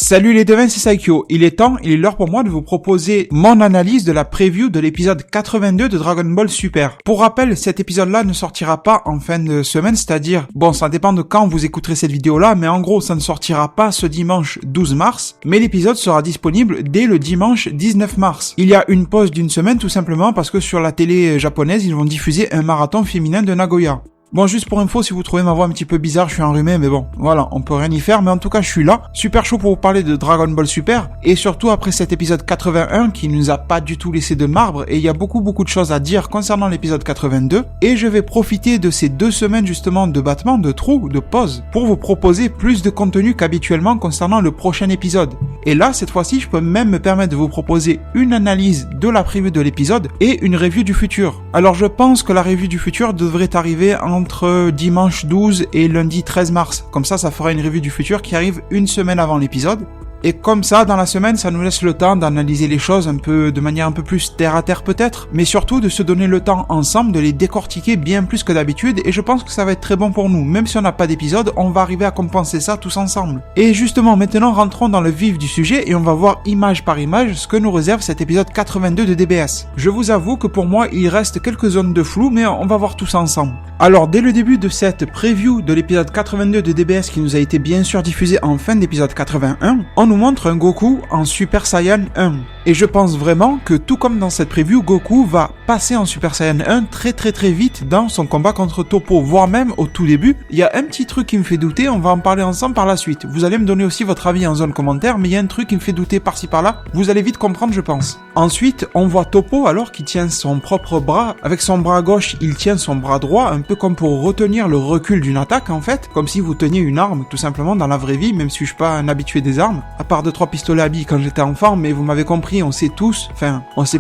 Salut les devins, c'est Saikyo. Il est l'heure pour moi de vous proposer mon analyse de la preview de l'épisode 82 de Dragon Ball Super. Pour rappel, cet épisode-là ne sortira pas en fin de semaine, c'est-à-dire, ça dépend de quand vous écouterez cette vidéo-là, mais en gros, ça ne sortira pas ce dimanche 12 mars, mais l'épisode sera disponible dès le dimanche 19 mars. Il y a une pause d'une semaine tout simplement parce que sur la télé japonaise, ils vont diffuser un marathon féminin de Nagoya. Bon, juste pour info, si vous trouvez ma voix un petit peu bizarre, je suis enrhumé, mais bon, voilà, on peut rien y faire, mais en tout cas, je suis là, super chaud pour vous parler de Dragon Ball Super, et surtout après cet épisode 81 qui nous a pas du tout laissé de marbre, et il y a beaucoup de choses à dire concernant l'épisode 82, et je vais profiter de ces 2 semaines justement de battement, de trou, de pause, pour vous proposer plus de contenu qu'habituellement concernant le prochain épisode. Et là, cette fois-ci, je peux même me permettre de vous proposer une analyse de la preview de l'épisode et une review du futur. Alors je pense que la review du futur devrait arriver entre dimanche 12 et lundi 13 mars. Comme ça fera une review du futur qui arrive une semaine avant l'épisode. Et comme ça, dans la semaine, ça nous laisse le temps d'analyser les choses de manière un peu plus terre à terre peut-être, mais surtout de se donner le temps ensemble de les décortiquer bien plus que d'habitude, et je pense que ça va être très bon pour nous. Même si on n'a pas d'épisode, on va arriver à compenser ça tous ensemble. Et justement, maintenant, rentrons dans le vif du sujet et on va voir image par image ce que nous réserve cet épisode 82 de DBS. Je vous avoue que pour moi, il reste quelques zones de flou, mais on va voir tout ça ensemble. Alors, dès le début de cette preview de l'épisode 82 de DBS qui nous a été bien sûr diffusé en fin d'épisode 81, on nous montre un Goku en Super Saiyan 1. Et je pense vraiment que tout comme dans cette preview, Goku va passer en Super Saiyan 1 très vite dans son combat contre Toppo, voire même au tout début. Il y a un petit truc qui me fait douter, on va en parler ensemble par la suite. Vous allez me donner aussi votre avis en zone commentaire, mais il y a un truc qui me fait douter par-ci par-là, vous allez vite comprendre je pense. Ensuite, on voit Toppo alors qu'il tient son propre bras, avec son bras gauche, il tient son bras droit, un peu comme pour retenir le recul d'une attaque en fait, comme si vous teniez une arme tout simplement dans la vraie vie, même si je suis pas un habitué des armes, à part 2-3 pistolets à billes quand j'étais enfant, mais vous m'avez compris, on sait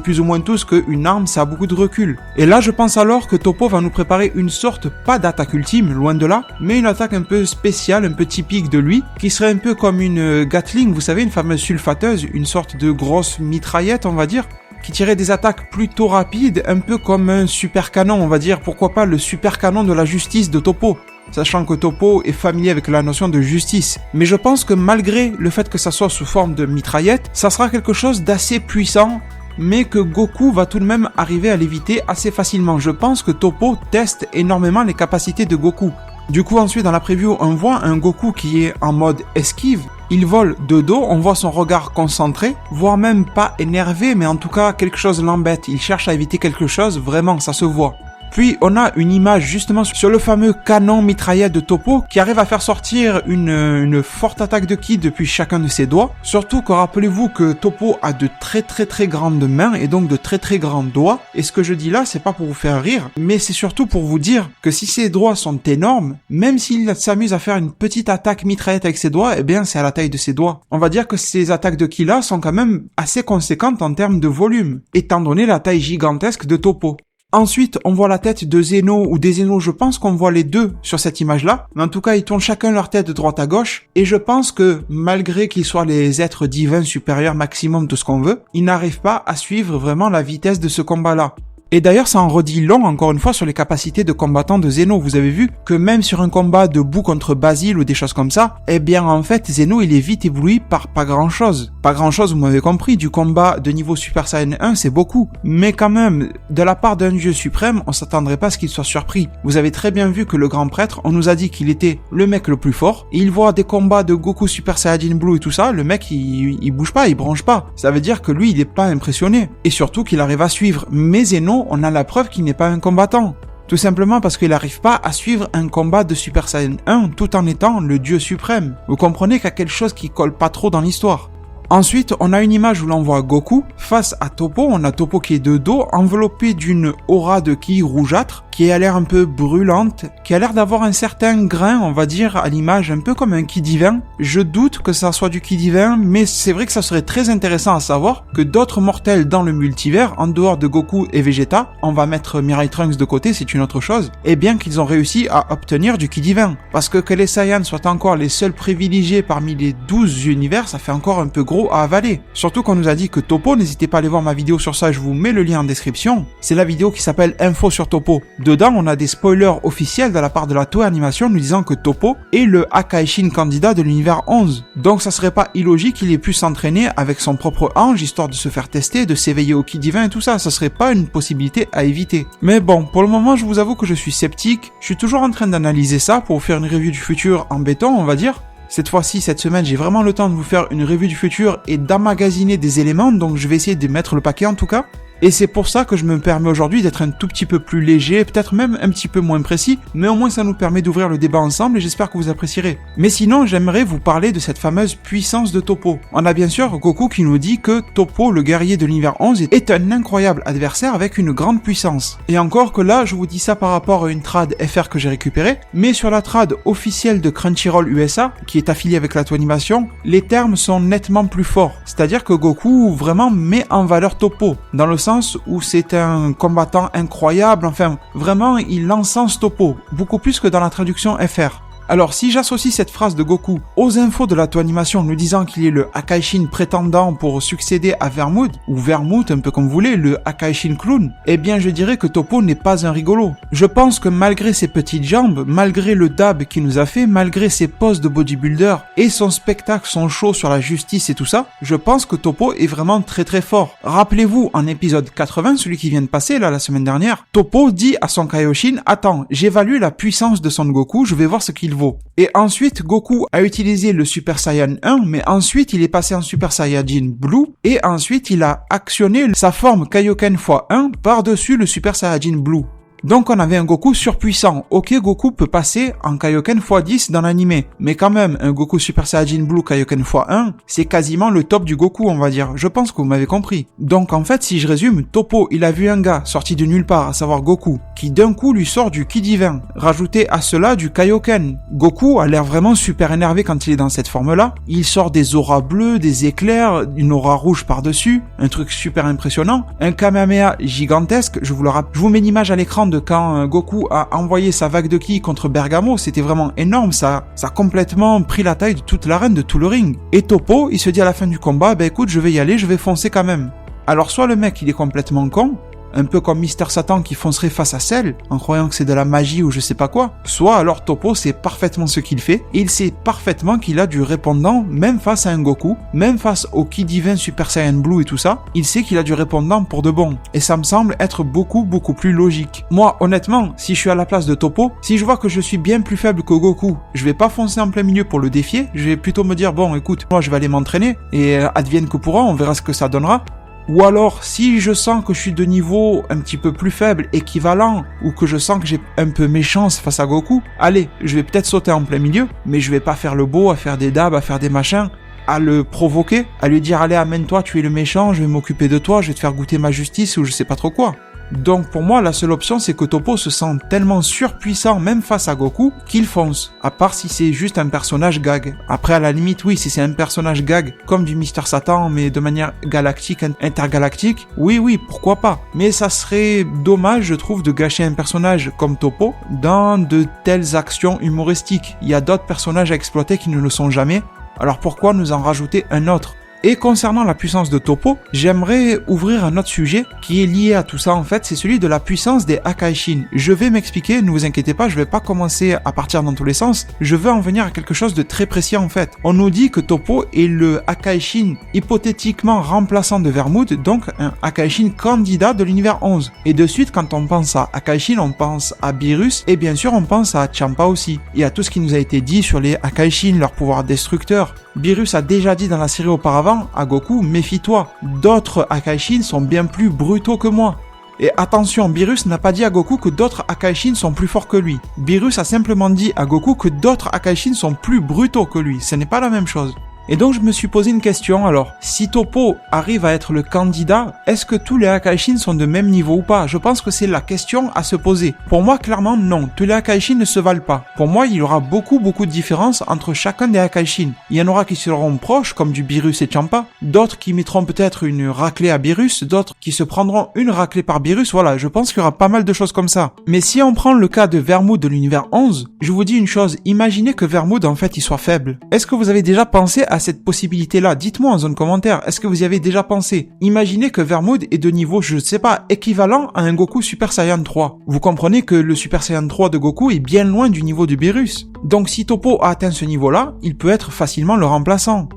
plus ou moins tous qu'une arme ça a beaucoup de recul. Et là je pense alors que Toppo va nous préparer une sorte, pas d'attaque ultime, loin de là, mais une attaque un peu spéciale, un peu typique de lui, qui serait un peu comme une Gatling, vous savez, une fameuse sulfateuse, une sorte de grosse mitraillette on va dire, qui tirait des attaques plutôt rapides, un peu comme un super canon on va dire, pourquoi pas le super canon de la justice de Toppo. Sachant que Toppo est familier avec la notion de justice. Mais je pense que malgré le fait que ça soit sous forme de mitraillette, ça sera quelque chose d'assez puissant, mais que Goku va tout de même arriver à l'éviter assez facilement. Je pense que Toppo teste énormément les capacités de Goku. Du coup ensuite dans la preview on voit un Goku qui est en mode esquive, il vole de dos, on voit son regard concentré, voire même pas énervé, mais en tout cas quelque chose l'embête, il cherche à éviter quelque chose, vraiment ça se voit. Puis on a une image justement sur le fameux canon mitraillette de Toppo qui arrive à faire sortir une forte attaque de ki depuis chacun de ses doigts. Surtout que rappelez-vous que Toppo a de très grandes mains et donc de très grands doigts. Et ce que je dis là, c'est pas pour vous faire rire, mais c'est surtout pour vous dire que si ses doigts sont énormes, même s'il s'amuse à faire une petite attaque mitraillette avec ses doigts, eh bien c'est à la taille de ses doigts. On va dire que ces attaques de ki là sont quand même assez conséquentes en termes de volume, étant donné la taille gigantesque de Toppo. Ensuite, on voit la tête de Zeno ou des Zeno, je pense qu'on voit les deux sur cette image-là. Mais en tout cas, ils tournent chacun leur tête de droite à gauche. Et je pense que, malgré qu'ils soient les êtres divins supérieurs maximum de ce qu'on veut, ils n'arrivent pas à suivre vraiment la vitesse de ce combat-là. Et d'ailleurs, ça en redit long, encore une fois, sur les capacités de combattant de Zeno. Vous avez vu que même sur un combat debout contre Basile ou des choses comme ça, eh bien, en fait, Zeno, il est vite ébloui par pas grand-chose. Pas grand-chose, vous m'avez compris, du combat de niveau Super Saiyan 1, c'est beaucoup. Mais quand même, de la part d'un dieu suprême, on s'attendrait pas à ce qu'il soit surpris. Vous avez très bien vu que le grand prêtre, on nous a dit qu'il était le mec le plus fort. Et il voit des combats de Goku Super Saiyajin Blue et tout ça, le mec, il bouge pas, il branche pas. Ça veut dire que lui, il est pas impressionné. Et surtout qu'il arrive à suivre. Mais Zeno, on a la preuve qu'il n'est pas un combattant. Tout simplement parce qu'il n'arrive pas à suivre un combat de Super Saiyan 1 tout en étant le dieu suprême. Vous comprenez qu'il y a quelque chose qui colle pas trop dans l'histoire. Ensuite, on a une image où l'on voit Goku face à Toppo. On a Toppo qui est de dos, enveloppé d'une aura de ki rougeâtre, qui a l'air un peu brûlante, qui a l'air d'avoir un certain grain, on va dire, à l'image, un peu comme un ki divin. Je doute que ça soit du ki divin, mais c'est vrai que ça serait très intéressant à savoir que d'autres mortels dans le multivers, en dehors de Goku et Vegeta, on va mettre Mirai Trunks de côté, c'est une autre chose, et bien qu'ils ont réussi à obtenir du ki divin. Parce que les Saiyans soient encore les seuls privilégiés parmi les 12 univers, ça fait encore un peu gros à avaler. Surtout qu'on nous a dit que Toppo, n'hésitez pas à aller voir ma vidéo sur ça, je vous mets le lien en description, c'est la vidéo qui s'appelle Info sur Toppo. Dedans, on a des spoilers officiels de la part de la Toei Animation nous disant que Toppo est le Akaishin candidat de l'univers 11. Donc ça serait pas illogique qu'il ait pu s'entraîner avec son propre ange histoire de se faire tester, de s'éveiller au ki divin et tout ça. Ça serait pas une possibilité à éviter. Mais bon, pour le moment, je vous avoue que je suis sceptique. Je suis toujours en train d'analyser ça pour faire une review du futur en béton, on va dire. Cette fois-ci, cette semaine, j'ai vraiment le temps de vous faire une review du futur et d'emmagasiner des éléments, donc je vais essayer de mettre le paquet en tout cas. Et c'est pour ça que je me permets aujourd'hui d'être un tout petit peu plus léger, peut-être même un petit peu moins précis, mais au moins ça nous permet d'ouvrir le débat ensemble et j'espère que vous apprécierez. Mais sinon, j'aimerais vous parler de cette fameuse puissance de Toppo. On a bien sûr Goku qui nous dit que Toppo, le guerrier de l'univers 11, est un incroyable adversaire avec une grande puissance. Et encore que là, je vous dis ça par rapport à une trad FR que j'ai récupérée, mais sur la trad officielle de Crunchyroll USA, qui est affiliée avec la Toei Animation, les termes sont nettement plus forts. C'est-à-dire que Goku vraiment met en valeur Toppo, dans le sens où c'est un combattant incroyable, enfin vraiment il encense Toppo, beaucoup plus que dans la traduction FR. Alors si j'associe cette phrase de Goku aux infos de la Toei Animation nous disant qu'il est le Akaishin prétendant pour succéder à Vermouth, ou Vermouth un peu comme vous voulez, le Akaishin clown, eh bien je dirais que Toppo n'est pas un rigolo. Je pense que malgré ses petites jambes, malgré le dab qu'il nous a fait, malgré ses poses de bodybuilder et son spectacle, son show sur la justice et tout ça, je pense que Toppo est vraiment très très fort. Rappelez-vous en épisode 80, celui qui vient de passer là la semaine dernière, Toppo dit à son Kaioshin, attends, j'évalue la puissance de Son Goku, je vais voir ce qu'il vaut. Et ensuite, Goku a utilisé le Super Saiyan 1, mais ensuite il est passé en Super Saiyajin Blue, et ensuite il a actionné sa forme Kaioken x1 par-dessus le Super Saiyajin Blue. Donc on avait un Goku surpuissant. Ok, Goku peut passer en Kaioken x10 dans l'animé, mais quand même, un Goku Super Saiyajin Blue Kaioken x1, c'est quasiment le top du Goku, on va dire. Je pense que vous m'avez compris. Donc en fait, si je résume, Toppo, il a vu un gars sorti de nulle part, à savoir Goku, qui d'un coup lui sort du ki divin. Rajouter à cela du Kaioken. Goku a l'air vraiment super énervé quand il est dans cette forme-là. Il sort des auras bleues, des éclairs, une aura rouge par-dessus, un truc super impressionnant, un Kamehameha gigantesque, je vous mets l'image à l'écran de quand Goku a envoyé sa vague de ki contre Bergamo, c'était vraiment énorme, ça a complètement pris la taille de toute l'arène, de tout le ring. Et Toppo, il se dit à la fin du combat, bah écoute, je vais y aller, je vais foncer quand même. Alors soit le mec il est complètement con, un peu comme Mister Satan qui foncerait face à Cell, en croyant que c'est de la magie ou je sais pas quoi, soit alors Toppo sait parfaitement ce qu'il fait, et il sait parfaitement qu'il a du répondant, même face à un Goku, même face au Ki Divin Super Saiyan Blue et tout ça, il sait qu'il a du répondant pour de bon, et ça me semble être beaucoup plus logique. Moi, honnêtement, si je suis à la place de Toppo, si je vois que je suis bien plus faible que Goku, je vais pas foncer en plein milieu pour le défier, je vais plutôt me dire, bon écoute, moi je vais aller m'entraîner, et advienne que pourra, on verra ce que ça donnera. Ou alors, si je sens que je suis de niveau un petit peu plus faible, équivalent, ou que je sens que j'ai un peu méchance face à Goku, allez, je vais peut-être sauter en plein milieu, mais je vais pas faire le beau, à faire des dabs, à faire des machins, à le provoquer, à lui dire allez amène-toi, tu es le méchant, je vais m'occuper de toi, je vais te faire goûter ma justice ou je sais pas trop quoi. Donc pour moi, la seule option, c'est que Toppo se sent tellement surpuissant, même face à Goku, qu'il fonce. À part si c'est juste un personnage gag. Après, à la limite, oui, si c'est un personnage gag, comme du Mister Satan, mais de manière galactique, intergalactique, oui, pourquoi pas. Mais ça serait dommage, je trouve, de gâcher un personnage comme Toppo dans de telles actions humoristiques. Il y a d'autres personnages à exploiter qui ne le sont jamais. Alors pourquoi nous en rajouter un autre ? Et concernant la puissance de Toppo, j'aimerais ouvrir un autre sujet qui est lié à tout ça en fait, c'est celui de la puissance des Akaishin. Je vais m'expliquer, ne vous inquiétez pas, je vais pas commencer à partir dans tous les sens, je veux en venir à quelque chose de très précis en fait. On nous dit que Toppo est le Akaishin hypothétiquement remplaçant de Vermouth, donc un Akaishin candidat de l'univers 11. Et de suite, quand on pense à Akaishin, on pense à Beerus, et bien sûr on pense à Champa aussi, et à tout ce qui nous a été dit sur les Akaishin, leur pouvoir destructeur. Beerus a déjà dit dans la série auparavant à Goku, méfie-toi, d'autres Akaishin sont bien plus brutaux que moi. Et attention, Beerus n'a pas dit à Goku que d'autres Akaishin sont plus forts que lui. Beerus a simplement dit à Goku que d'autres Akaishin sont plus brutaux que lui. Ce n'est pas la même chose. Et donc je me suis posé une question alors, si Toppo arrive à être le candidat, est-ce que tous les Akaishin sont de même niveau ou pas ? Je pense que c'est la question à se poser. Pour moi, clairement non, tous les Akaishin ne se valent pas. Pour moi, il y aura beaucoup de différences entre chacun des Akaishin. Il y en aura qui seront proches, comme du Beerus et Champa, d'autres qui mettront peut-être une raclée à Beerus, d'autres qui se prendront une raclée par Beerus, voilà, je pense qu'il y aura pas mal de choses comme ça. Mais si on prend le cas de Vermouth de l'univers 11, je vous dis une chose, imaginez que Vermouth en fait il soit faible. Est-ce que vous avez déjà pensé à cette possibilité-là? Dites-moi en zone commentaire, est-ce que vous y avez déjà pensé? Imaginez que Vermood est de niveau, je sais pas, équivalent à un Goku Super Saiyan 3. Vous comprenez que le Super Saiyan 3 de Goku est bien loin du niveau de Beerus. Donc si Toppo a atteint ce niveau-là, il peut être facilement le remplaçant.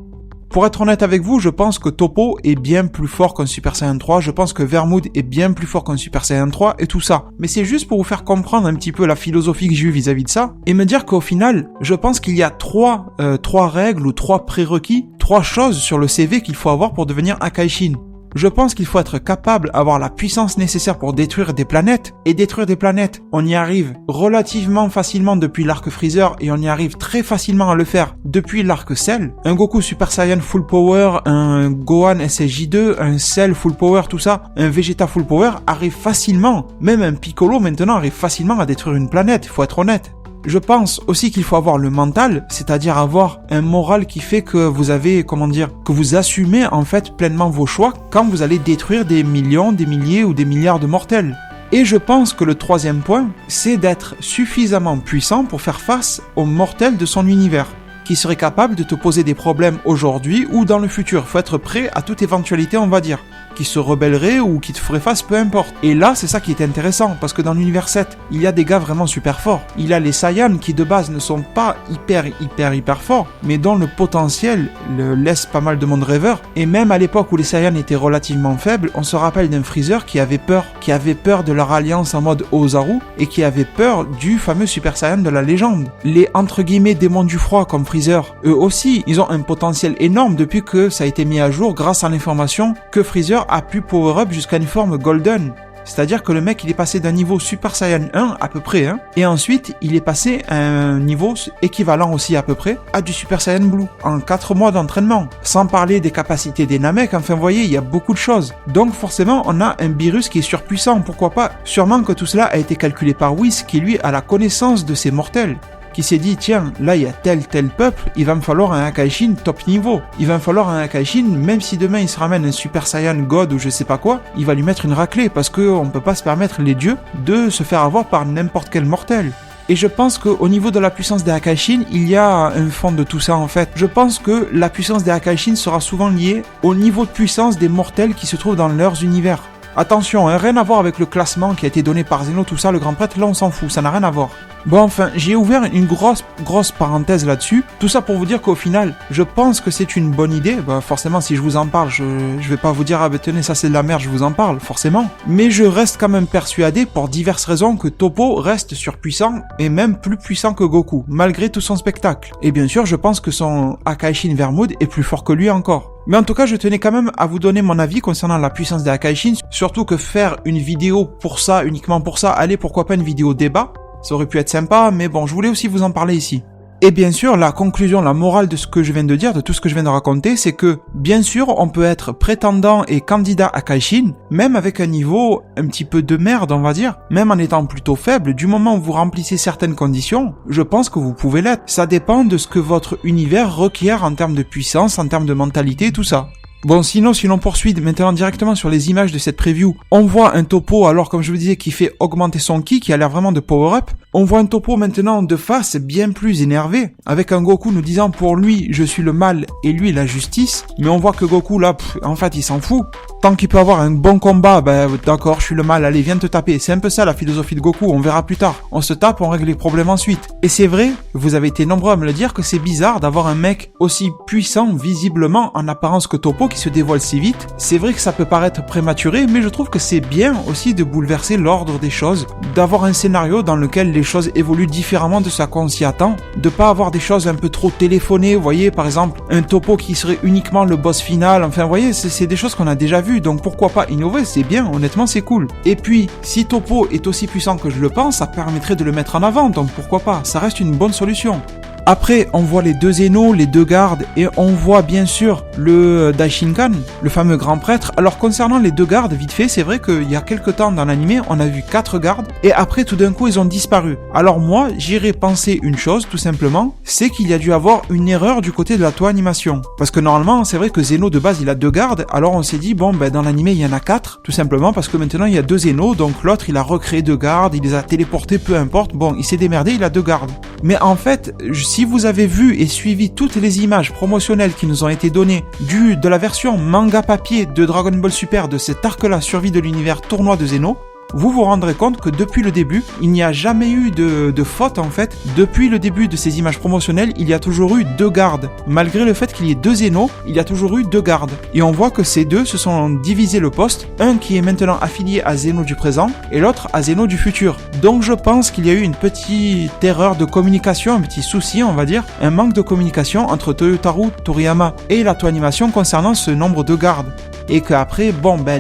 Pour être honnête avec vous, je pense que Toppo est bien plus fort qu'un Super Saiyan 3, je pense que Vermood est bien plus fort qu'un Super Saiyan 3 et tout ça. Mais c'est juste pour vous faire comprendre un petit peu la philosophie que j'ai eue vis-à-vis de ça, et me dire qu'au final, je pense qu'il y a trois règles ou 3 prérequis, 3 choses sur le CV qu'il faut avoir pour devenir Akaishin. Je pense qu'il faut être capable d'avoir la puissance nécessaire pour détruire des planètes. Et détruire des planètes, on y arrive relativement facilement depuis l'arc Freezer et on y arrive très facilement à le faire depuis l'arc Cell. Un Goku Super Saiyan Full Power, un Gohan SSJ2, un Cell Full Power, tout ça, un Vegeta Full Power arrive facilement. Même un Piccolo maintenant arrive facilement à détruire une planète, il faut être honnête. Je pense aussi qu'il faut avoir le mental, c'est-à-dire avoir un moral qui fait que vous avez, que vous assumez en fait pleinement vos choix quand vous allez détruire des millions, des milliers ou des milliards de mortels. Et je pense que le 3e point, c'est d'être suffisamment puissant pour faire face aux mortels de son univers, qui serait capable de te poser des problèmes aujourd'hui ou dans le futur. Faut être prêt à toute éventualité, on va dire, qui se rebellerait ou qui te ferait face, peu importe. Et là, c'est ça qui est intéressant, parce que dans l'univers 7, il y a des gars vraiment super forts. Il y a les Saiyans qui de base ne sont pas hyper forts, mais dont le potentiel laisse pas mal de monde rêveur. Et même à l'époque où les Saiyans étaient relativement faibles, on se rappelle d'un Freezer qui avait peur de leur alliance en mode Ozaru, et qui avait peur du fameux Super Saiyan de la légende. Les entre guillemets démons du froid comme Freezer, eux aussi, ils ont un potentiel énorme depuis que ça a été mis à jour grâce à l'information que Freezer a pu power-up jusqu'à une forme Golden. C'est-à-dire que le mec, il est passé d'un niveau Super Saiyan 1 à peu près, et ensuite, il est passé à un niveau équivalent aussi à peu près à du Super Saiyan Blue, en 4 mois d'entraînement. Sans parler des capacités des Namek, enfin vous voyez, il y a beaucoup de choses. Donc forcément, on a un Beerus qui est surpuissant, pourquoi pas? Sûrement que tout cela a été calculé par Whis, qui lui a la connaissance de ces mortels. Qui s'est dit, tiens, là il y a tel peuple, il va me falloir un Akaishin top niveau. Il va me falloir un Akaishin, même si demain il se ramène un Super Saiyan God ou je sais pas quoi, il va lui mettre une raclée, parce qu'on peut pas se permettre, les dieux, de se faire avoir par n'importe quel mortel. Et je pense qu'au niveau de la puissance des Akaishin, il y a un fond de tout ça en fait. Je pense que la puissance des Akaishin sera souvent liée au niveau de puissance des mortels qui se trouvent dans leurs univers. Attention, rien à voir avec le classement qui a été donné par Zeno, tout ça, le grand prêtre, là on s'en fout, ça n'a rien à voir. Bon, enfin, j'ai ouvert une grosse parenthèse là-dessus. Tout ça pour vous dire qu'au final, je pense que c'est une bonne idée. Bah, forcément, si je vous en parle, je vais pas vous dire, ah bah tenez, ça c'est de la merde, je vous en parle, forcément. Mais je reste quand même persuadé, pour diverses raisons, que Toppo reste surpuissant, et même plus puissant que Goku, malgré tout son spectacle. Et bien sûr, je pense que son Akaishin Vermood est plus fort que lui encore. Mais en tout cas, je tenais quand même à vous donner mon avis concernant la puissance des Akaishin, surtout que faire une vidéo pour ça, uniquement pour ça, allez, pourquoi pas une vidéo débat, ça aurait pu être sympa, mais bon, je voulais aussi vous en parler ici. Et bien sûr, la conclusion, la morale de ce que je viens de dire, de tout ce que je viens de raconter, c'est que, bien sûr, on peut être prétendant et candidat à Akaishin, même avec un niveau un petit peu de merde, on va dire, même en étant plutôt faible, du moment où vous remplissez certaines conditions, je pense que vous pouvez l'être. Ça dépend de ce que votre univers requiert en termes de puissance, en termes de mentalité, tout ça. Bon, sinon poursuit maintenant directement sur les images de cette preview. On voit un Toppo, alors comme je vous disais, qui fait augmenter son ki, qui a l'air vraiment de power-up. On voit un Toppo maintenant de face, bien plus énervé, avec un Goku nous disant pour lui, je suis le mal et lui la justice. Mais on voit que Goku là, en fait, il s'en fout. Tant qu'il peut avoir un bon combat, d'accord, je suis le mal, allez, viens te taper. C'est un peu ça la philosophie de Goku, on verra plus tard. On se tape, on règle les problèmes ensuite. Et c'est vrai, vous avez été nombreux à me le dire, que c'est bizarre d'avoir un mec aussi puissant, visiblement, en apparence que Toppo, qui se dévoile si vite. C'est vrai que ça peut paraître prématuré, mais je trouve que c'est bien aussi de bouleverser l'ordre des choses, d'avoir un scénario dans lequel les choses évoluent différemment de ce qu'on s'y attend, de pas avoir des choses un peu trop téléphonées, vous voyez, par exemple, un Toppo qui serait uniquement le boss final, enfin, vous voyez, c'est des choses qu'on a déjà vues, donc pourquoi pas innover, c'est bien, honnêtement, c'est cool. Et puis, si Toppo est aussi puissant que je le pense, ça permettrait de le mettre en avant, donc pourquoi pas, ça reste une bonne solution. Après, on voit les 2 Zeno, les 2 gardes, et on voit bien sûr le Daishinkan, le fameux grand prêtre. Alors concernant les 2 gardes, vite fait, c'est vrai qu'il y a quelques temps dans l'anime, on a vu 4 gardes, et après tout d'un coup ils ont disparu. Alors moi, j'irais penser une chose, tout simplement, c'est qu'il y a dû avoir une erreur du côté de la Toei Animation. Parce que normalement, c'est vrai que Zeno de base il a 2 gardes, alors on s'est dit, bon dans l'anime il y en a 4, tout simplement parce que maintenant il y a 2 Zeno, donc l'autre il a recréé 2 gardes, il les a téléportés, peu importe, bon il s'est démerdé, il a 2 gardes. Mais en fait, Si vous avez vu et suivi toutes les images promotionnelles qui nous ont été données de la version manga papier de Dragon Ball Super de cet arc-là survie de l'univers tournoi de Zeno, vous vous rendrez compte que depuis le début, il n'y a jamais eu de faute en fait. Depuis le début de ces images promotionnelles, il y a toujours eu 2 gardes. Malgré le fait qu'il y ait 2 Zeno, il y a toujours eu 2 gardes. Et on voit que ces deux se sont divisés le poste, un qui est maintenant affilié à Zeno du présent et l'autre à Zeno du futur. Donc je pense qu'il y a eu une petite erreur de communication, un petit souci on va dire, un manque de communication entre Toyotaru Toriyama et la Toei Animation concernant ce nombre de gardes. Et qu'après,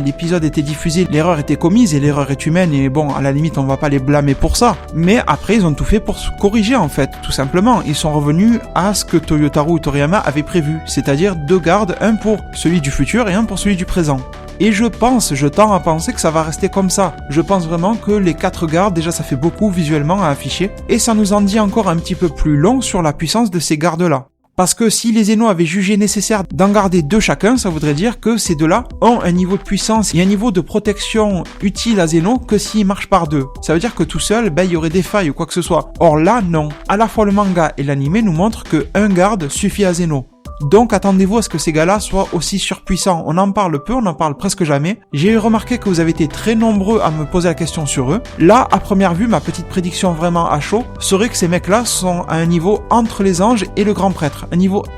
l'épisode était diffusé, l'erreur était commise et l'erreur est humaine et à la limite on va pas les blâmer pour ça. Mais après ils ont tout fait pour se corriger en fait, tout simplement. Ils sont revenus à ce que Toyotaru Toriyama avait prévu, c'est-à-dire 2 gardes, un pour celui du futur et un pour celui du présent. Et je tends à penser que ça va rester comme ça. Je pense vraiment que les 4 gardes, déjà ça fait beaucoup visuellement à afficher, et ça nous en dit encore un petit peu plus long sur la puissance de ces gardes-là. Parce que si les Zeno avaient jugé nécessaire d'en garder 2 chacun, ça voudrait dire que ces 2-là ont un niveau de puissance et un niveau de protection utile à Zeno que s'ils marchent par 2. Ça veut dire que tout seul, il y aurait des failles ou quoi que ce soit. Or là, non. À la fois le manga et l'anime nous montrent que un garde suffit à Zeno. Donc attendez-vous à ce que ces gars-là soient aussi surpuissants. On en parle peu, on en parle presque jamais. J'ai remarqué que vous avez été très nombreux à me poser la question sur eux. Là, à première vue, ma petite prédiction vraiment à chaud serait que ces mecs-là sont à un niveau entre les anges et le grand prêtre.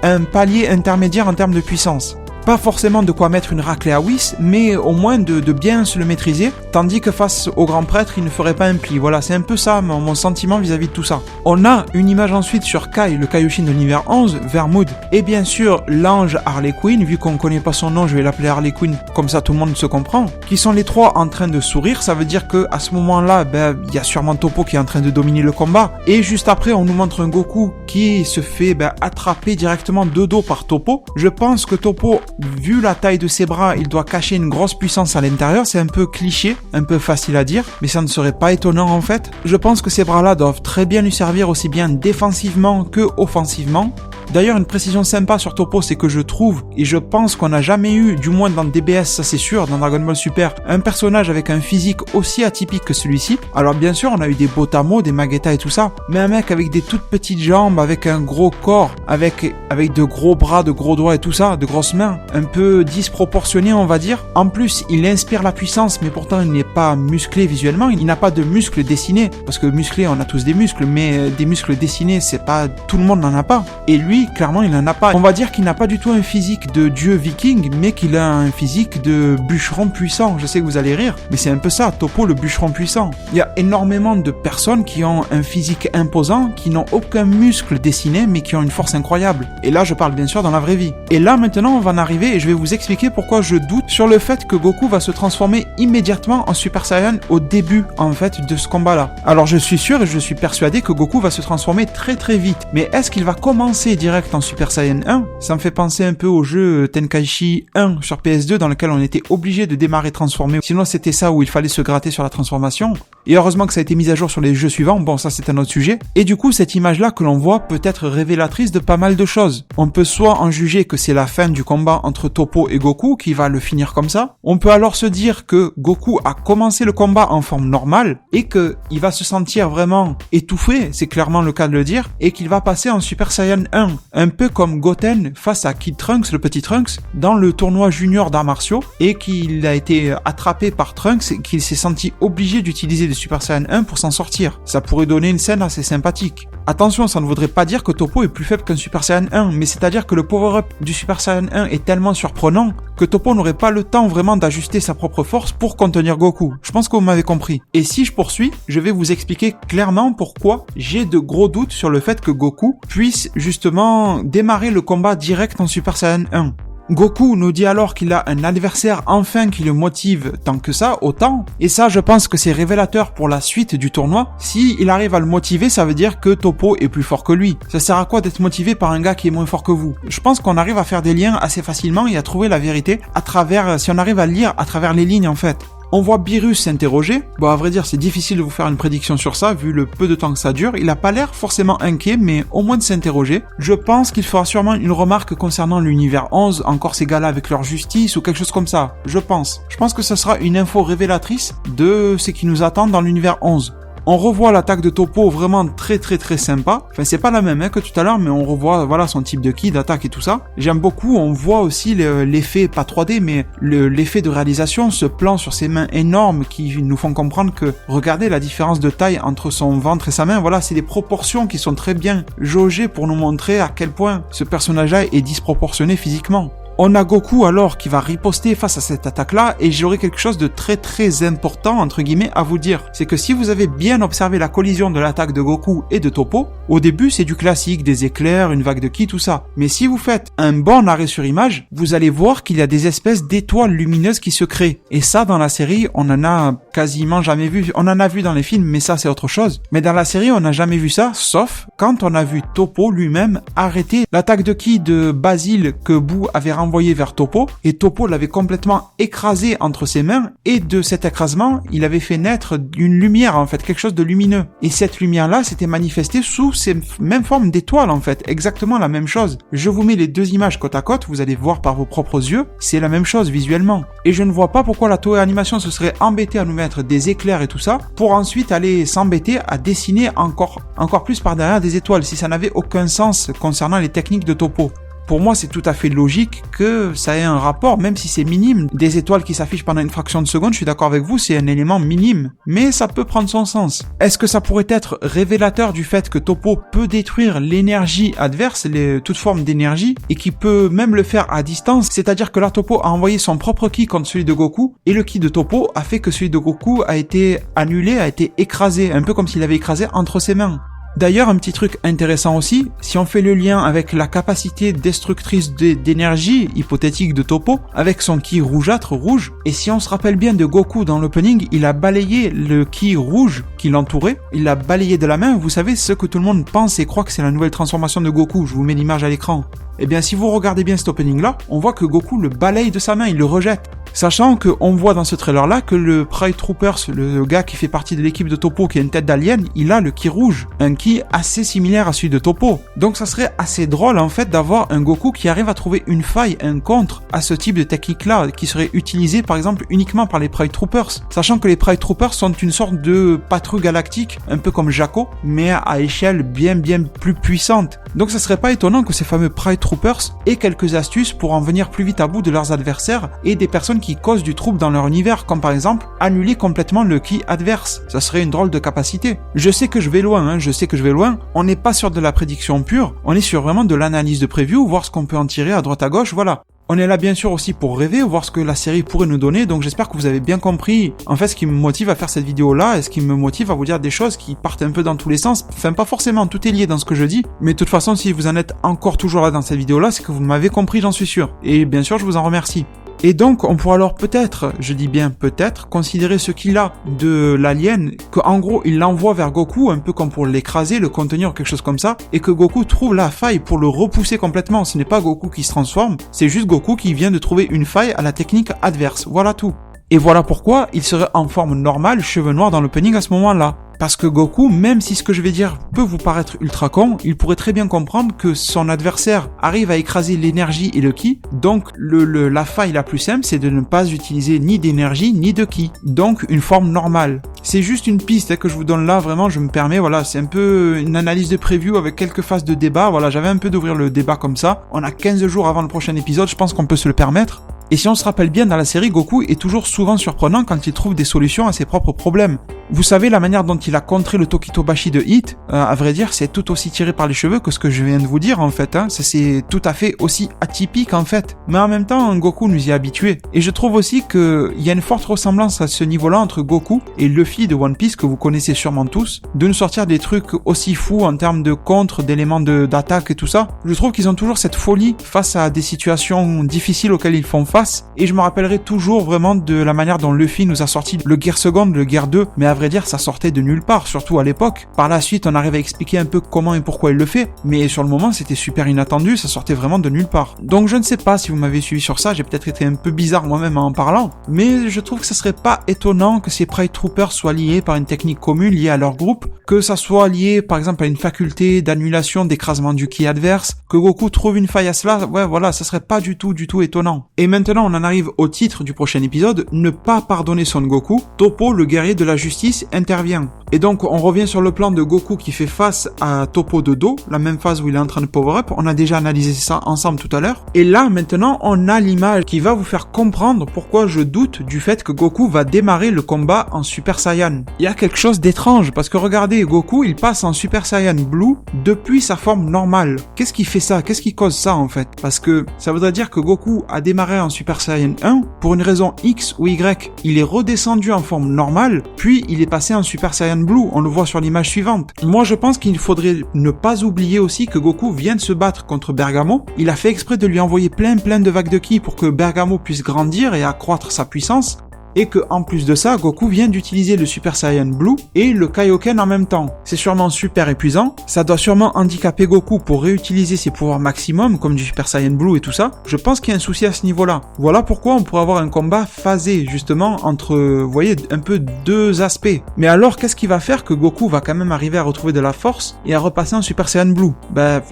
Un palier intermédiaire en termes de puissance. Pas forcément de quoi mettre une raclée à Whis, mais au moins de bien se le maîtriser, tandis que face au grand prêtre, il ne ferait pas un pli. Voilà, c'est un peu ça mon sentiment vis-à-vis de tout ça. On a une image ensuite sur Kai, le Kaioshin de l'univers 11, Vermood, et bien sûr l'ange Harley Quinn, vu qu'on connaît pas son nom, je vais l'appeler Harley Quinn, comme ça tout le monde se comprend, qui sont les 3 en train de sourire. Ça veut dire que à ce moment-là, il y a sûrement Toppo qui est en train de dominer le combat, et juste après on nous montre un Goku qui se fait attraper directement de dos par Toppo. Je pense que Toppo, vu la taille de ses bras, il doit cacher une grosse puissance à l'intérieur. C'est un peu cliché, un peu facile à dire, mais ça ne serait pas étonnant en fait. Je pense que ces bras-là doivent très bien lui servir aussi bien défensivement que offensivement. D'ailleurs, une précision sympa sur Toppo, c'est que je trouve, et je pense qu'on n'a jamais eu, du moins dans DBS, ça c'est sûr, dans Dragon Ball Super, un personnage avec un physique aussi atypique que celui-ci. Alors bien sûr, on a eu des Botamo, des Magetta et tout ça, mais un mec avec des toutes petites jambes, avec un gros corps, avec de gros bras, de gros doigts et tout ça, de grosses mains, un peu disproportionné on va dire. En plus, il inspire la puissance, mais pourtant il n'est pas musclé visuellement, il n'a pas de muscles dessinés, parce que musclé, on a tous des muscles, mais des muscles dessinés, c'est pas, tout le monde n'en a pas. Et lui, clairement, il n'en a pas. On va dire qu'il n'a pas du tout un physique de dieu viking, mais qu'il a un physique de bûcheron puissant. Je sais que vous allez rire, mais c'est un peu ça, Toppo le bûcheron puissant. Il y a énormément de personnes qui ont un physique imposant, qui n'ont aucun muscle dessiné, mais qui ont une force incroyable. Et là, je parle bien sûr dans la vraie vie. Et là, maintenant, on va en arriver et je vais vous expliquer pourquoi je doute sur le fait que Goku va se transformer immédiatement en Super Saiyan au début, en fait, de ce combat-là. Alors, je suis sûr et je suis persuadé que Goku va se transformer très très vite. Mais est-ce qu'il va commencer direct en Super Saiyan 1? Ça me fait penser un peu au jeu Tenkaichi 1 sur PS2 dans lequel on était obligé de démarrer transformé. Sinon, c'était ça où il fallait se gratter sur la transformation. Et heureusement que ça a été mis à jour sur les jeux suivants. Bon, ça c'est un autre sujet. Et du coup, cette image-là que l'on voit peut être révélatrice de pas mal de choses. On peut soit en juger que c'est la fin du combat entre Toppo et Goku qui va le finir comme ça. On peut alors se dire que Goku a commencé le combat en forme normale et que il va se sentir vraiment étouffé, c'est clairement le cas de le dire, et qu'il va passer en Super Saiyan 1. Un peu comme Goten face à Kid Trunks, le petit Trunks, dans le tournoi junior d'arts martiaux, et qu'il a été attrapé par Trunks et qu'il s'est senti obligé d'utiliser le Super Saiyan 1 pour s'en sortir. Ça pourrait donner une scène assez sympathique. Attention, ça ne voudrait pas dire que Toppo est plus faible qu'un Super Saiyan 1, mais c'est-à-dire que le power-up du Super Saiyan 1 est tellement surprenant que Toppo n'aurait pas le temps vraiment d'ajuster sa propre force pour contenir Goku. Je pense que vous m'avez compris. Et si je poursuis, je vais vous expliquer clairement pourquoi j'ai de gros doutes sur le fait que Goku puisse justement démarrer le combat direct en Super Saiyan 1. Goku nous dit alors qu'il a un adversaire enfin qui le motive tant que ça, autant. Et ça, je pense que c'est révélateur pour la suite du tournoi. Si il arrive à le motiver, ça veut dire que Toppo est plus fort que lui. Ça sert à quoi d'être motivé par un gars qui est moins fort que vous? Je pense qu'on arrive à faire des liens assez facilement et à trouver la vérité à travers, si on arrive à lire à travers les lignes en fait. On voit Beerus s'interroger. Bon, à vrai dire, c'est difficile de vous faire une prédiction sur ça, vu le peu de temps que ça dure. Il a pas l'air forcément inquiet, mais au moins de s'interroger. Je pense qu'il fera sûrement une remarque concernant l'univers 11, encore ces gars-là avec leur justice, ou quelque chose comme ça. Je pense que ce sera une info révélatrice de ce qui nous attend dans l'univers 11. On revoit l'attaque de Toppo vraiment très sympa. Enfin, c'est pas la même que tout à l'heure, mais on revoit voilà son type de ki, d'attaque et tout ça. J'aime beaucoup, on voit aussi l'effet, pas 3D, mais l'effet de réalisation, ce plan sur ses mains énormes qui nous font comprendre que, regardez la différence de taille entre son ventre et sa main, voilà, c'est des proportions qui sont très bien jaugées pour nous montrer à quel point ce personnage-là est disproportionné physiquement. On a Goku alors qui va riposter face à cette attaque-là et j'aurais quelque chose de très important entre guillemets à vous dire. C'est que si vous avez bien observé la collision de l'attaque de Goku et de Toppo, au début c'est du classique, des éclairs, une vague de ki, tout ça. Mais si vous faites un bon arrêt sur image, vous allez voir qu'il y a des espèces d'étoiles lumineuses qui se créent. Et ça dans la série, on en a quasiment jamais vu. On en a vu dans les films, mais ça c'est autre chose. Mais dans la série, on n'a jamais vu ça, sauf quand on a vu Toppo lui-même arrêter l'attaque de ki de Basile que Boo avait renvoyé vers Toppo, et Toppo l'avait complètement écrasé entre ses mains, et de cet écrasement, il avait fait naître une lumière, en fait, quelque chose de lumineux. Et cette lumière-là s'était manifestée sous ces mêmes formes d'étoiles, en fait, exactement la même chose. Je vous mets les deux images côte à côte, vous allez voir par vos propres yeux, c'est la même chose visuellement. Et je ne vois pas pourquoi la Toei Animation se serait embêtée à nous mettre des éclairs et tout ça, pour ensuite aller s'embêter à dessiner encore plus par derrière des étoiles, si ça n'avait aucun sens concernant les techniques de Toppo. Pour moi, c'est tout à fait logique que ça ait un rapport, même si c'est minime. Des étoiles qui s'affichent pendant une fraction de seconde, je suis d'accord avec vous, c'est un élément minime. Mais ça peut prendre son sens. Est-ce que ça pourrait être révélateur du fait que Toppo peut détruire l'énergie adverse, toute forme d'énergie, et qui peut même le faire à distance? C'est-à-dire que là, Toppo a envoyé son propre ki contre celui de Goku, et le ki de Toppo a fait que celui de Goku a été annulé, a été écrasé, un peu comme s'il avait écrasé entre ses mains. D'ailleurs, un petit truc intéressant aussi, si on fait le lien avec la capacité destructrice d'énergie hypothétique de Toppo, avec son ki rougeâtre rouge, et si on se rappelle bien de Goku dans l'opening, il a balayé le ki rouge qui l'entourait, il l'a balayé de la main, vous savez ce que tout le monde pense et croit que c'est la nouvelle transformation de Goku, je vous mets l'image à l'écran. Eh bien, si vous regardez bien cet opening-là, on voit que Goku le balaye de sa main, il le rejette. Sachant qu'on voit dans ce trailer-là que le Pride Troopers, le gars qui fait partie de l'équipe de Toppo, qui a une tête d'alien, il a le ki rouge. Un ki assez similaire à celui de Toppo. Donc ça serait assez drôle en fait d'avoir un Goku qui arrive à trouver une faille, un contre à ce type de technique-là, qui serait utilisé par exemple uniquement par les Pride Troopers. Sachant que les Pride Troopers sont une sorte de patrouille galactique, un peu comme Jaco, mais à échelle bien plus puissante. Donc ça serait pas étonnant que ces fameux Pride Troopers aient quelques astuces pour en venir plus vite à bout de leurs adversaires et des personnes qui causent du trouble dans leur univers, comme par exemple annuler complètement le ki adverse. Ça serait une drôle de capacité. Je sais que je vais loin, on n'est pas sur de la prédiction pure, on est sur vraiment de l'analyse de preview, voir ce qu'on peut en tirer à droite à gauche, voilà. On est là bien sûr aussi pour rêver, voir ce que la série pourrait nous donner, donc j'espère que vous avez bien compris en fait ce qui me motive à faire cette vidéo là et ce qui me motive à vous dire des choses qui partent un peu dans tous les sens, enfin pas forcément, tout est lié dans ce que je dis, mais de toute façon si vous en êtes encore toujours là dans cette vidéo là, c'est que vous m'avez compris, j'en suis sûr, et bien sûr je vous en remercie. Et donc, on pourra alors peut-être, je dis bien peut-être, considérer ce qu'il a de l'alien, qu'en gros, il l'envoie vers Goku, un peu comme pour l'écraser, le contenir, quelque chose comme ça, et que Goku trouve la faille pour le repousser complètement. Ce n'est pas Goku qui se transforme, c'est juste Goku qui vient de trouver une faille à la technique adverse. Voilà tout. Et voilà pourquoi il serait en forme normale, cheveux noirs dans l'opening à ce moment-là. Parce que Goku, même si ce que je vais dire peut vous paraître ultra con, il pourrait très bien comprendre que son adversaire arrive à écraser l'énergie et le ki, donc la faille la plus simple, c'est de ne pas utiliser ni d'énergie ni de ki, donc une forme normale. C'est juste une piste que je vous donne là, vraiment, je me permets, voilà, c'est un peu une analyse de preview avec quelques phases de débat, voilà, j'avais un peu d'ouvrir le débat comme ça, on a 15 jours avant le prochain épisode, je pense qu'on peut se le permettre. Et si on se rappelle bien, dans la série, Goku est toujours souvent surprenant quand il trouve des solutions à ses propres problèmes. Vous savez, la manière dont il a contré le Tokitobashi de Hit, à vrai dire, c'est tout aussi tiré par les cheveux que ce que je viens de vous dire, en fait, hein. Ça, c'est tout à fait aussi atypique, en fait. Mais en même temps, Goku nous y a habitués. Et je trouve aussi qu'il y a une forte ressemblance à ce niveau-là entre Goku et Luffy de One Piece, que vous connaissez sûrement tous, de nous sortir des trucs aussi fous en termes de contre, d'éléments d'attaque et tout ça. Je trouve qu'ils ont toujours cette folie face à des situations difficiles auxquelles ils font face. Et je me rappellerai toujours vraiment de la manière dont Luffy nous a sorti le Gear Second, le Gear 2, mais à vrai dire ça sortait de nulle part, surtout à l'époque. Par la suite on arrive à expliquer un peu comment et pourquoi il le fait, mais sur le moment c'était super inattendu, ça sortait vraiment de nulle part. Donc je ne sais pas si vous m'avez suivi sur ça, j'ai peut-être été un peu bizarre moi-même en parlant, mais je trouve que ça serait pas étonnant que ces Pride Troopers soient liés par une technique commune liée à leur groupe, que ça soit lié par exemple à une faculté d'annulation, d'écrasement du ki adverse, que Goku trouve une faille à cela, ouais voilà, ça serait pas du tout étonnant. Et maintenant on en arrive au titre du prochain épisode, ne pas pardonner Son Goku, Toppo le guerrier de la justice justice intervient. Et donc on revient sur le plan de Goku qui fait face à Toppo de dos, la même phase où il est en train de power-up, on a déjà analysé ça ensemble tout à l'heure. Et là maintenant on a l'image qui va vous faire comprendre pourquoi je doute du fait que Goku va démarrer le combat en Super Saiyan. Il y a quelque chose d'étrange parce que regardez, Goku il passe en Super Saiyan Blue depuis sa forme normale. Qu'est-ce qui fait ça? Qu'est-ce qui cause ça en fait? Parce que ça voudrait dire que Goku a démarré en Super Saiyan 1 pour une raison X ou Y. Il est redescendu en forme normale, puis il est passé en Super Saiyan Blue, on le voit sur l'image suivante. Moi je pense qu'il faudrait ne pas oublier aussi que Goku vient de se battre contre Bergamo, il a fait exprès de lui envoyer plein de vagues de ki pour que Bergamo puisse grandir et accroître sa puissance, et que en plus de ça, Goku vient d'utiliser le Super Saiyan Blue et le Kaioken en même temps. C'est sûrement super épuisant, ça doit sûrement handicaper Goku pour réutiliser ses pouvoirs maximum, comme du Super Saiyan Blue et tout ça. Je pense qu'il y a un souci à ce niveau-là. Voilà pourquoi on pourrait avoir un combat phasé, justement, entre, vous voyez, un peu deux aspects. Mais alors, qu'est-ce qui va faire que Goku va quand même arriver à retrouver de la force et à repasser en Super Saiyan Blue?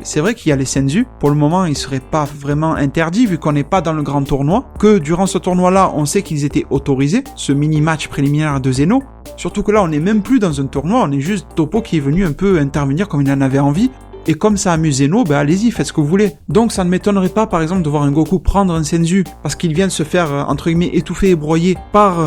C'est vrai qu'il y a les Senzu. Pour le moment, ils seraient pas vraiment interdits, vu qu'on n'est pas dans le grand tournoi, que durant ce tournoi-là, on sait qu'ils étaient autorisés, ce mini-match préliminaire de Zeno. Surtout que là, on n'est même plus dans un tournoi, on est juste Toppo qui est venu un peu intervenir comme il en avait envie. Et comme ça amuse Zeno, allez-y, faites ce que vous voulez. Donc ça ne m'étonnerait pas, par exemple, de voir un Goku prendre un Senzu, parce qu'il vient de se faire, entre guillemets, étouffer et broyer par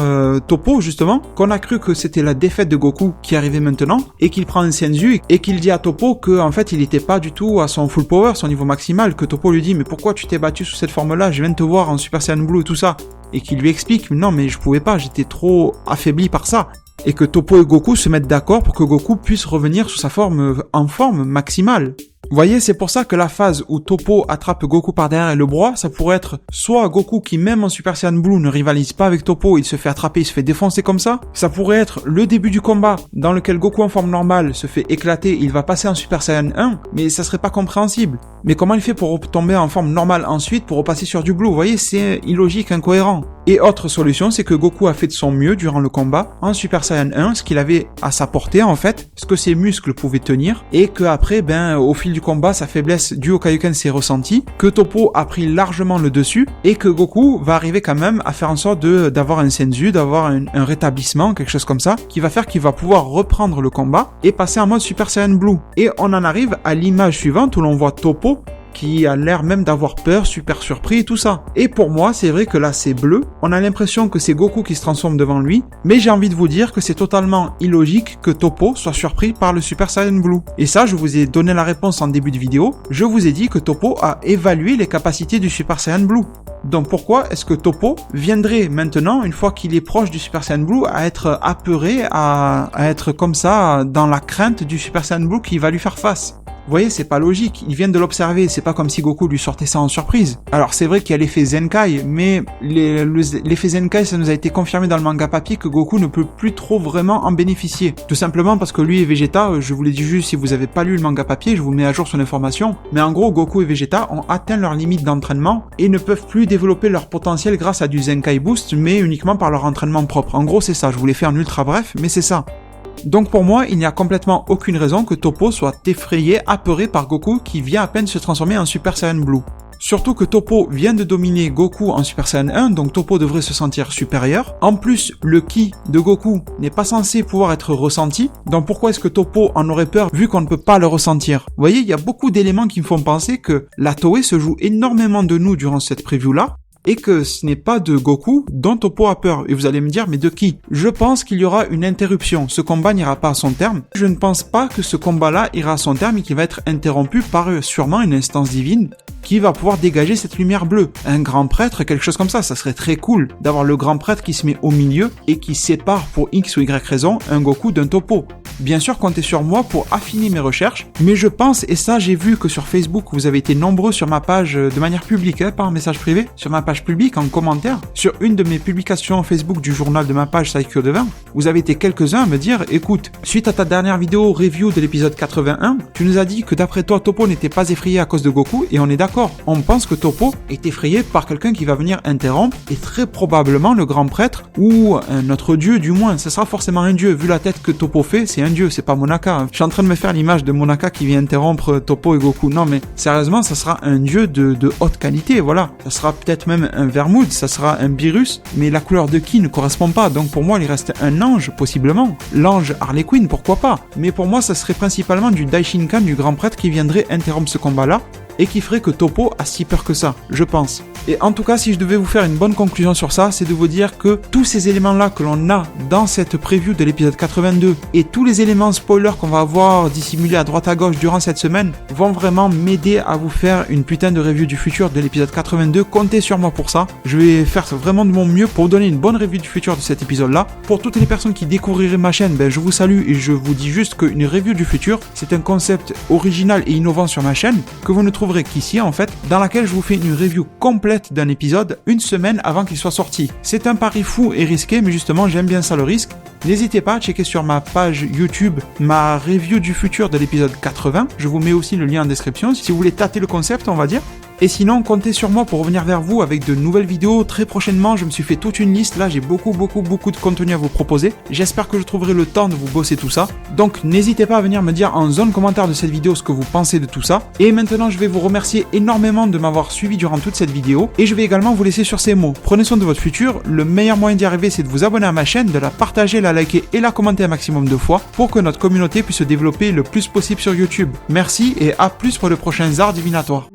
Toppo, justement, qu'on a cru que c'était la défaite de Goku qui arrivait maintenant, et qu'il prend un Senzu, et qu'il dit à Toppo que, en fait, il n'était pas du tout à son full power, son niveau maximal, que Toppo lui dit, mais pourquoi tu t'es battu sous cette forme-là, je viens de te voir en Super Saiyan Blue et tout ça. Et qu'il lui explique, non mais je pouvais pas, j'étais trop affaibli par ça. Et que Toppo et Goku se mettent d'accord pour que Goku puisse revenir sous sa forme, en forme maximale. Vous voyez, c'est pour ça que la phase où Toppo attrape Goku par derrière et le broie, ça pourrait être soit Goku qui, même en Super Saiyan Blue, ne rivalise pas avec Toppo, il se fait attraper, il se fait défoncer comme ça. Ça pourrait être le début du combat, dans lequel Goku en forme normale se fait éclater, il va passer en Super Saiyan 1, mais ça serait pas compréhensible. Mais comment il fait pour tomber en forme normale ensuite, pour repasser sur du Blue? Vous voyez, c'est illogique, incohérent. Et autre solution, c'est que Goku a fait de son mieux durant le combat, en Super Saiyan 1, ce qu'il avait à sa portée en fait, ce que ses muscles pouvaient tenir, et que après, au fil du combat, sa faiblesse due au Kaioken s'est ressentie, que Toppo a pris largement le dessus, et que Goku va arriver quand même à faire en sorte d'avoir un Senzu, d'avoir un rétablissement, quelque chose comme ça, qui va faire qu'il va pouvoir reprendre le combat, et passer en mode Super Saiyan Blue. Et on en arrive à l'image suivante où l'on voit Toppo, qui a l'air même d'avoir peur, super surpris et tout ça. Et pour moi, c'est vrai que là c'est bleu, on a l'impression que c'est Goku qui se transforme devant lui, mais j'ai envie de vous dire que c'est totalement illogique que Toppo soit surpris par le Super Saiyan Blue. Et ça, je vous ai donné la réponse en début de vidéo, je vous ai dit que Toppo a évalué les capacités du Super Saiyan Blue. Donc pourquoi est-ce que Toppo viendrait maintenant, une fois qu'il est proche du Super Saiyan Blue, à être apeuré, à être comme ça, dans la crainte du Super Saiyan Blue qui va lui faire face? Vous voyez, c'est pas logique, ils viennent de l'observer, c'est pas comme si Goku lui sortait ça en surprise. Alors c'est vrai qu'il y a l'effet Zenkai, mais l'effet Zenkai, ça nous a été confirmé dans le manga papier que Goku ne peut plus trop vraiment en bénéficier. Tout simplement parce que lui et Vegeta, je vous l'ai dit juste, si vous avez pas lu le manga papier, je vous mets à jour son information, mais en gros, Goku et Vegeta ont atteint leur limite d'entraînement et ne peuvent plus développer leur potentiel grâce à du Zenkai Boost, mais uniquement par leur entraînement propre. En gros, c'est ça, je vous l'ai fait en ultra bref, mais c'est ça. Donc pour moi, il n'y a complètement aucune raison que Toppo soit effrayé, apeuré par Goku qui vient à peine se transformer en Super Saiyan Blue. Surtout que Toppo vient de dominer Goku en Super Saiyan 1, donc Toppo devrait se sentir supérieur. En plus, le ki de Goku n'est pas censé pouvoir être ressenti, donc pourquoi est-ce que Toppo en aurait peur vu qu'on ne peut pas le ressentir? Vous voyez, il y a beaucoup d'éléments qui me font penser que la Toei se joue énormément de nous durant cette preview-là, et que ce n'est pas de Goku dont Toppo a peur. Et vous allez me dire, mais de qui? Je pense qu'il y aura une interruption. Ce combat n'ira pas à son terme. Je ne pense pas que ce combat-là ira à son terme et qu'il va être interrompu par sûrement une instance divine qui va pouvoir dégager cette lumière bleue. Un grand prêtre, quelque chose comme ça serait très cool d'avoir le grand prêtre qui se met au milieu et qui sépare pour X ou Y raison un Goku d'un Toppo. Bien sûr, comptez sur moi pour affiner mes recherches, mais je pense, et ça j'ai vu que sur Facebook, vous avez été nombreux sur ma page de manière publique, pas en message privé, sur ma page publique, en commentaire, sur une de mes publications Facebook du journal de ma page Saikyo Devin, vous avez été quelques-uns à me dire, écoute, suite à ta dernière vidéo review de l'épisode 81, tu nous as dit que d'après toi, Toppo n'était pas effrayé à cause de Goku, et on est d'accord, on pense que Toppo est effrayé par quelqu'un qui va venir interrompre, et très probablement le grand prêtre, ou notre dieu du moins, ce sera forcément un dieu, vu la tête que Toppo fait, c'est un un dieu, c'est pas Monaka. Hein. Je suis en train de me faire l'image de Monaka qui vient interrompre Toppo et Goku. Non mais sérieusement, ça sera un dieu de haute qualité, voilà. Ça sera peut-être même un Vermouth, ça sera un Beerus, mais la couleur de Ki ne correspond pas. Donc pour moi, il reste un ange, possiblement. L'ange Harley Quinn, pourquoi pas. Mais pour moi, ça serait principalement du Daishinkan du grand prêtre qui viendrait interrompre ce combat-là et qui ferait que Toppo a si peur que ça, je pense. Et en tout cas, si je devais vous faire une bonne conclusion sur ça, c'est de vous dire que tous ces éléments-là que l'on a dans cette preview de l'épisode 82 et tous les éléments spoilers qu'on va avoir dissimulés à droite à gauche durant cette semaine vont vraiment m'aider à vous faire une putain de review du futur de l'épisode 82. Comptez sur moi pour ça. Je vais faire vraiment de mon mieux pour vous donner une bonne review du futur de cet épisode-là. Pour toutes les personnes qui découvriraient ma chaîne, je vous salue et je vous dis juste qu'une review du futur, c'est un concept original et innovant sur ma chaîne que vous ne trouverez qu'ici en fait, dans laquelle je vous fais une review complète d'un épisode une semaine avant qu'il soit sorti. C'est un pari fou et risqué, mais justement j'aime bien ça le risque. N'hésitez pas à checker sur ma page YouTube ma review du futur de l'épisode 80. Je vous mets aussi le lien en description si vous voulez tâter le concept, on va dire. Et sinon, comptez sur moi pour revenir vers vous avec de nouvelles vidéos très prochainement. Je me suis fait toute une liste. Là, j'ai beaucoup de contenu à vous proposer. J'espère que je trouverai le temps de vous bosser tout ça. Donc, n'hésitez pas à venir me dire en zone commentaire de cette vidéo ce que vous pensez de tout ça. Et maintenant, je vais vous remercier énormément de m'avoir suivi durant toute cette vidéo. Et je vais également vous laisser sur ces mots. Prenez soin de votre futur. Le meilleur moyen d'y arriver, c'est de vous abonner à ma chaîne, de la partager, la liker et la commenter un maximum de fois pour que notre communauté puisse se développer le plus possible sur YouTube. Merci et à plus pour de prochains arts divinatoires.